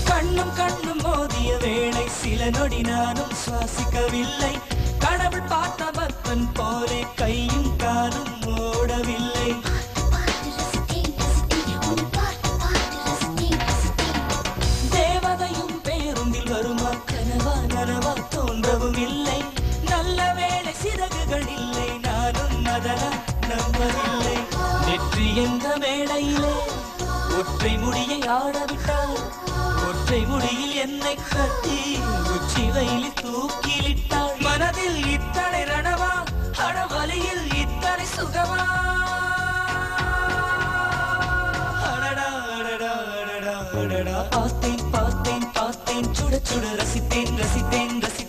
கண்ணும் கண்ணும் மோதிய வேளை சில நொடி நானும் சுவாசிக்கவில்லை. கடவுள் பார்த்த பக்தன் போலே கையும் காலும் ஓடவில்லை. தேவதையும் பேருந்தில் வருமா கனவா நனவா தோன்றவும் இல்லை. நல்ல வேளை சிறகுகள் இல்லை, நானும் அதனால் நம்பவில்லை. நெற்றி என்ற மேடையிலே ஒற்றை முடியை ஆடவிட்டாள். ஒற்றை முடியில் என்னை கட்டி உச்சி வயலில் தூக்கிலிட்டாள். மனதில் இத்தனை ரணவா, அடவலியில் இத்தனை சுகமா. அடடா அடடா அடடா அடடா. பார்த்தேன் பார்த்தேன் பார்த்தேன், சுட சுட ரசித்தேன் ரசித்தேன் ரசித்தேன்.